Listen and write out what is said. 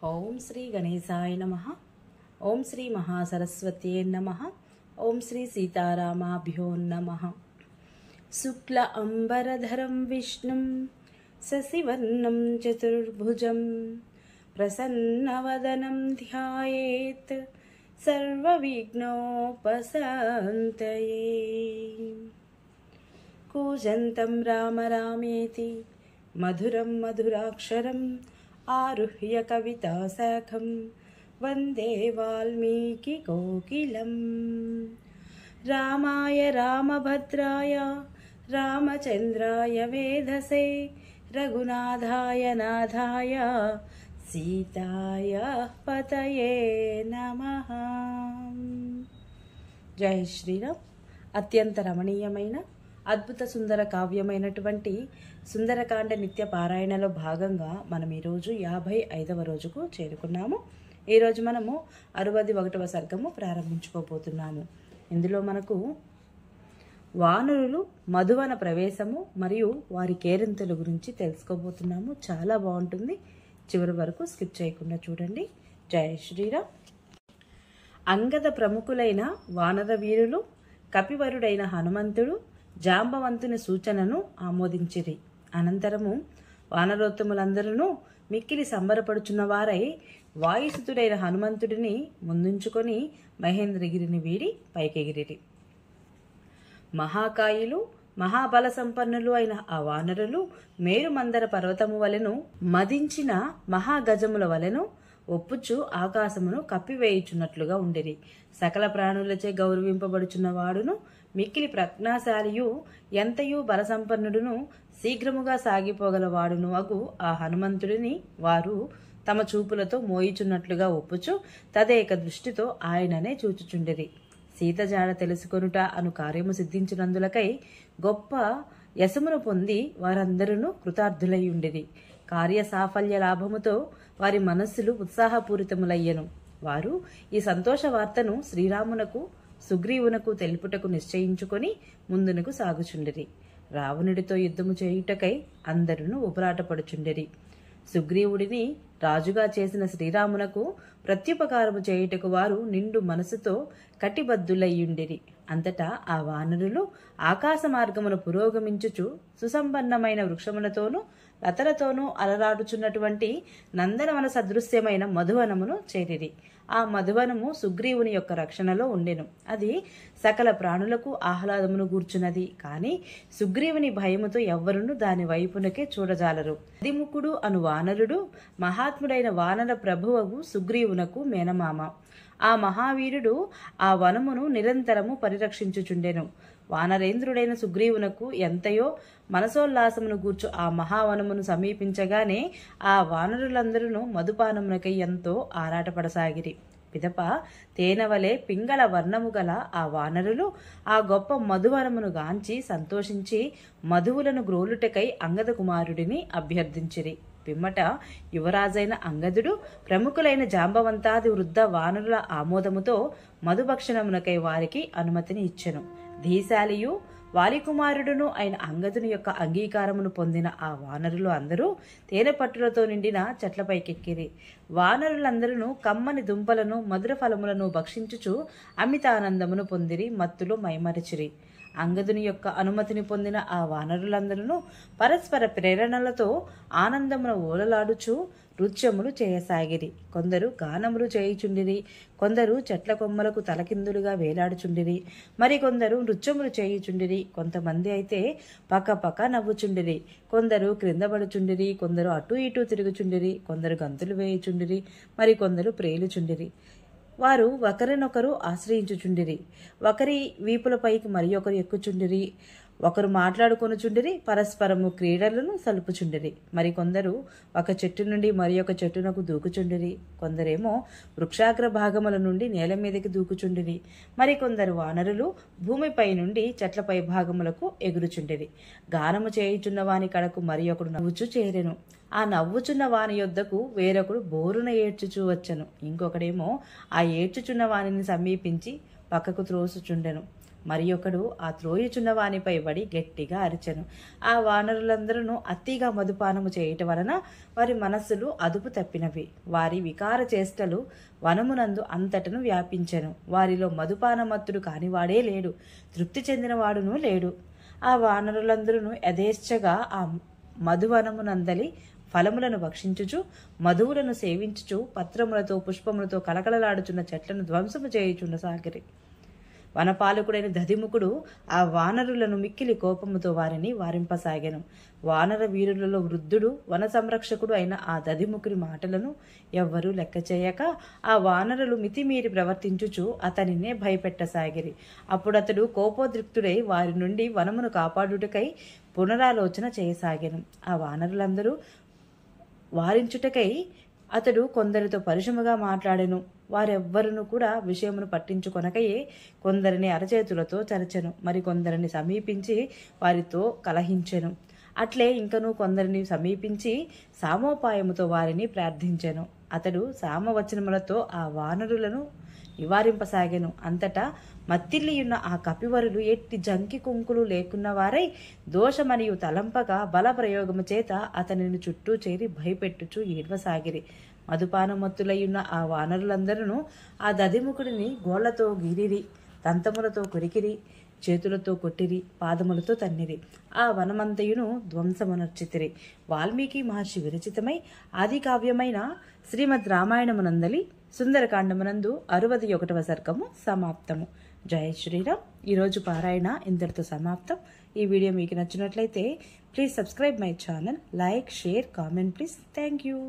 ఓం శ్రీ గణేశాయ నమః. ఓం శ్రీ మహాసరస్వత్యై నమః. ఓం శ్రీ సీతారామాభ్యో నమః. శుక్ల అంబరధరం విష్ణుం శశివర్ణం చతుర్భుజం ప్రసన్నవదనం ధ్యాయేత్ సర్వవిఘ్నోపశాంతయే. కూజంతం రామ రామేతి మధురం మధురాక్షరం ఆరుహ్య కవితాశాఖం వందే వాల్మీకి కోకిలం. రామాయ రామభద్రాయ రామచంద్రాయ వేధసే రఘునాథాయ నాథాయ సీతాయ పతయే నమః. జై శ్రీరామ్. అత్యంత రమణీయమైన అద్భుత సుందర కావ్యమైనటువంటి సుందరకాండ నిత్య పారాయణలో భాగంగా మనం ఈరోజు 55వ రోజుకు చేరుకున్నాము. ఈరోజు మనము 61వ సర్గము ప్రారంభించుకోబోతున్నాము. ఇందులో మనకు వానరులు మధువన ప్రవేశము మరియు వారి కేరింతల గురించి తెలుసుకోబోతున్నాము. చాలా బాగుంటుంది, చివరి వరకు స్కిప్ చేయకుండా చూడండి. జై శ్రీరామ్. అంగద ప్రముఖులైన వానర వీరులు కపివరుడైన హనుమంతుడు జాంబవంతుని సూచనను ఆమోదించిరి. అనంతరము వానరోత్తములందరూ మిక్కిలి సంబరపడుచున్న వారై వాయుసుతుడైన హనుమంతుడిని ముందుంచుకొని మహేంద్రగిరిని వీడి పైకెగిరిరి. మహాకాయులు మహాబల సంపన్నులు అయిన ఆ వానరులు మేరుమందర పర్వతము వలెను మదించిన మహాగజముల వలెను ఒప్పుచు ఆకాశమును కప్పివేయుచున్నట్లుగా ఉండిరి. సకల ప్రాణులచే గౌరవింపబడుచున్న వాడును మిక్కిలి ప్రజ్ఞాశాలియు ఎంతయు బలసంపన్నుడును శీఘ్రముగా సాగిపోగలవాడును అగు ఆ హనుమంతుడిని వారు తమ చూపులతో మోయిచున్నట్లుగా ఒప్పుచు తదేక దృష్టితో ఆయననే చూచుచుండిరి. సీత జాడ తెలుసుకొనుట అను కార్యము సిద్ధించినందులకై గొప్ప యశమును పొంది వారందరూ కృతార్థులై ఉండిరి. కార్య సాఫల్య లాభముతో వారి మనస్సులు ఉత్సాహపూరితములయ్యను. వారు ఈ సంతోష వార్తను శ్రీరామునకు సుగ్రీవునకు తెలుపుటకు నిశ్చయించుకొని ముందునకు సాగుచుండిరి. రావణుడితో యుద్ధము చేయుటకై అందరూ ఉబరాటపడుచుండిరి. సుగ్రీవుడిని రాజుగా చేసిన శ్రీరామునకు ప్రత్యుపకారము చేయుటకు వారు నిండు మనసుతో కటిబద్దులయ్యుండిరి. అంతటా ఆ వానరులు ఆకాశ మార్గమును పురోగమించుచు సుసంపన్నమైన వృక్షములతోనూ లతలతోనూ అలరాడుచున్నటువంటి నందనవన సదృశ్యమైన మధువనమును చేరిరి. ఆ మధువనము సుగ్రీవుని యొక్క రక్షణలో ఉండెను. అది సకల ప్రాణులకు ఆహ్లాదమును గూర్చున్నది. కాని సుగ్రీవుని భయముతో ఎవ్వరును దాని వైపునకే చూడజాలరు. అదిముఖుడు అను వానరుడు మహాత్ముడైన వానర ప్రభువగు సుగ్రీవునకు మేనమామ. ఆ మహావీరుడు ఆ వనమును నిరంతరము పరిరక్షించుచుండెను. వానరేంద్రుడైన సుగ్రీవునకు ఎంతయో మనసోల్లాసమును గూర్చు ఆ మహావనమును సమీపించగానే ఆ వానరులందరూ మధుపానమునకై ఎంతో ఆరాటపడసాగిరి. పిదప తేనవలే పింగళ వర్ణము గల ఆ వానరులు ఆ గొప్ప మధువనమును గాంచి సంతోషించి మధువులను గ్రోలుటకై అంగద కుమారుడిని అభ్యర్థించిరి. పిమ్మట యువరాజైన అంగదుడు ప్రముఖులైన జాంబవంతాది వృద్ధ వానరుల ఆమోదముతో మధుభక్షణమునకై వారికి అనుమతిని ఇచ్చెను. ధీశాలియు వాలికుమారుడును అయిన అంగదుని యొక్క అంగీకారమును పొందిన ఆ వానరులు అందరూ తేనె పట్టులతో నిండిన చెట్లపైకెక్కిరి. వానరులందరూ కమ్మని దుంపలను మధుర ఫలములను భక్షించుచు అమితానందమును పొందిరి, మత్తులో మైమరచిరి. అంగదుని యొక్క అనుమతిని పొందిన ఆ వానరులందరూ పరస్పర ప్రేరణలతో ఆనందమును ఓలలాడుచు నృత్యములు చేయసాగిరి. కొందరు గానములు చేయుచుండిరి, కొందరు చెట్ల కొమ్మలకు తలకిందులుగా వేలాడుచుండిరి, మరికొందరు నృత్యములు చేయుచుండిరి. కొంతమంది అయితే పక్క నవ్వుచుండిరి, కొందరు క్రిందపడుచుండిరి, కొందరు అటు ఇటు తిరుగుచుండిరి, కొందరు గంతులు వేయుచుండిరి, మరికొందరు ప్రేలుచుండిరి. వారు ఒకరినొకరు ఆశ్రయించుచుండిరి, ఒకరి వీపులపైకి మరి ఒకరు ఎక్కుచుండిరి, ఒకరు మాట్లాడుకొనుచుండిరి, పరస్పరము క్రీడలను సలుపుచుండిరి. మరికొందరు ఒక చెట్టు నుండి మరి ఒక చెట్టునకు దూకుచుండిరి, కొందరేమో వృక్షాగ్ర భాగముల నుండి నేల మీదకి దూకుచుండిరి, మరికొందరు వానరులు భూమిపై నుండి చెట్లపై భాగములకు ఎగురుచుండిరి. గానము చేయుచున్న వాని కడకు మరి ఒకడు నవ్వుచు చేరెను. ఆ నవ్వుచున్న వాని యొద్దకు వేరొకడు బోరున ఏడ్చుచూ వచ్చెను. ఇంకొకడేమో ఆ ఏడ్చుచున్న వానిని సమీపించి పక్కకు త్రోసుచుండెను. మరి ఒకడు ఆ త్రోయుచున్న వానిపై పడి గట్టిగా అరిచెను. ఆ వానరులందరూ అతిగా మధుపానము చేయటం వలన వారి మనస్సులు అదుపు తప్పినవి. వారి వికార చేష్టలు వనమునందు అంతటను వ్యాపించెను. వారిలో మధుపానమత్తుడు కానివాడే లేడు, తృప్తి చెందినవాడును లేడు. ఆ వానరులందరూ యథేచ్ఛగా ఆ మధువనమునందలి ఫలములను భక్షించుచు, మధువులను సేవించుచు, పత్రములతో పుష్పములతో కలకలలాడుచున్న చెట్లను ధ్వంసము చేయుచున్న సాగిరి. వనపాలకుడైన దధిముఖుడు ఆ వానరులను మిక్కిలి కోపముతో వారిని వారింపసాగాను. వానర వీరులలో వృద్ధుడు, వన సంరక్షకుడు అయిన ఆ దధిముఖుని మాటలను ఎవ్వరూ లెక్క చేయక ఆ వానరులు మితిమీరి ప్రవర్తించుచు అతనినే భయపెట్టసాగిరి. అప్పుడతడు కోపోద్రిక్తుడై వారి నుండి వనమును కాపాడుటకై పునరాలోచన చేయసాగాను. ఆ వానరులందరూ వారించుటకై అతడు కొందరితో పరిశుముగా మాట్లాడెను. వారెవ్వరును కూడా విషయమును పట్టించుకొనకయే కొందరిని అరచేతులతో చరచెను, మరికొందరిని సమీపించి వారితో కలహించెను. అట్లే ఇంకనూ కొందరిని సమీపించి సామోపాయముతో వారిని ప్రార్థించెను. అతడు సామవచనములతో ఆ వానరులను నివారింపసాగెను. అంతటా మత్తిల్లియున్న ఆ కపివరులు ఎట్టి జంకి కుంకులు లేకున్న వారై దోషమనియు తలంపగా బల ప్రయోగము చేత అతనిని చుట్టూ చేరి భయపెట్టుచు ఏడ్వసాగిరి. మధుపానమత్తులయ్యున్న ఆ వానరులందరూ ఆ దధిముఖుడిని గోళ్లతో గీరిరి, దంతములతో కొరికిరి, చేతులతో కొట్టిరి, పాదములతో తన్నిరి. ఆ వనమంతయును ధ్వంసమునర్చితిరి. వాల్మీకి మహర్షి విరచితమై ఆది కావ్యమైన శ్రీమద్ రామాయణమునందలి సుందరకాండమునందు 61వ సర్గము సమాప్తము. జై శ్రీరామ్. ఈరోజు పారాయణ ఇంతటితో సమాప్తం. ఈ వీడియో మీకు నచ్చినట్లయితే please subscribe my channel, like, share, comment please. Thank you.